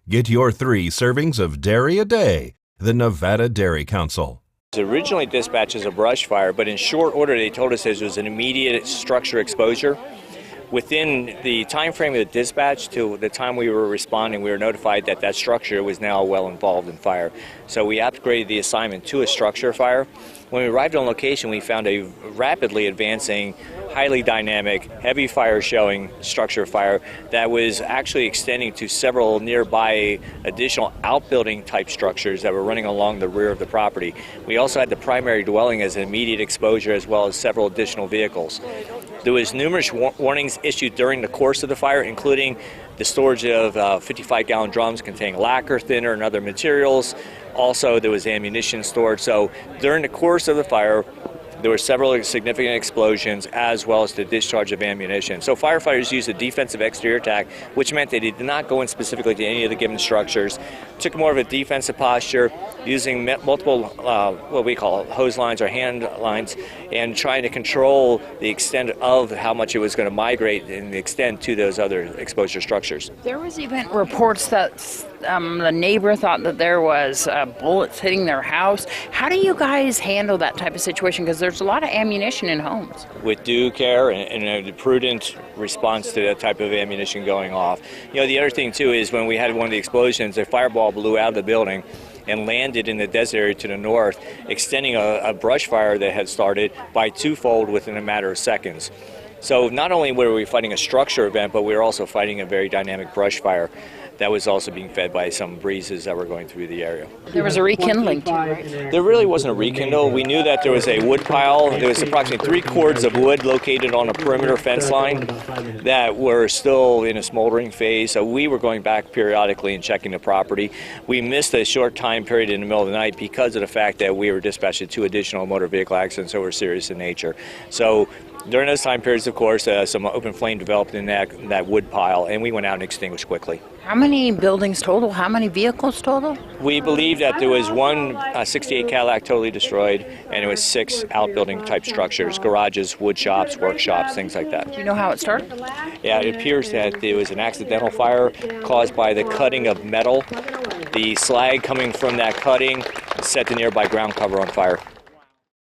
Get your 3 servings of dairy a day. The Nevada Dairy Council. It was originally dispatched as a brush fire, but in short order they told us it was an immediate structure exposure. Within the time frame of the dispatch to the time we were responding, we were notified that that structure was now well involved in fire. So we upgraded the assignment to a structure fire. When we arrived on location, we found a rapidly advancing, highly dynamic, heavy fire showing structure fire that was actually extending to several nearby additional outbuilding type structures that were running along the rear of the property. We also had the primary dwelling as an immediate exposure, as well as several additional vehicles. There was numerous warnings issued during the course of the fire, including the storage of 55-gallon drums containing lacquer, thinner, and other materials. Also, there was ammunition stored. So during the course of the fire, there were several significant explosions as well as the discharge of ammunition. So firefighters used a defensive exterior attack, which meant they did not go in specifically to any of the given structures, took more of a defensive posture, using multiple what we call hose lines or hand lines, and trying to control the extent of how much it was going to migrate and extend to those other exposure structures. There was even reports that the neighbor thought that there was bullets hitting their house. How do you guys handle that type of situation? Because there's a lot of ammunition in homes. With due care and a prudent response to that type of ammunition going off. You know, the other thing too is when we had one of the explosions, a fireball blew out of the building and landed in the desert area to the north, extending a brush fire that had started by twofold within a matter of seconds. So not only were we fighting a structure event, but we were also fighting a very dynamic brush fire that was also being fed by some breezes that were going through the area. There was a rekindling too, right? There really wasn't a rekindle. We knew that there was a wood pile. There was approximately 3 cords of wood located on a perimeter fence line that were still in a smoldering phase. So we were going back periodically and checking the property. We missed a short time period in the middle of the night because of the fact that we were dispatched to 2 additional motor vehicle accidents that were serious in nature. So during those time periods, of course, some open flame developed in that wood pile, and we went out and extinguished quickly. How many buildings total? How many vehicles total? We believe that there was one 68 Cadillac totally destroyed, and it was 6 outbuilding type structures, garages, wood shops, workshops, things like that. Do you know how it started? Yeah, it appears that there was an accidental fire caused by the cutting of metal. The slag coming from that cutting set the nearby ground cover on fire.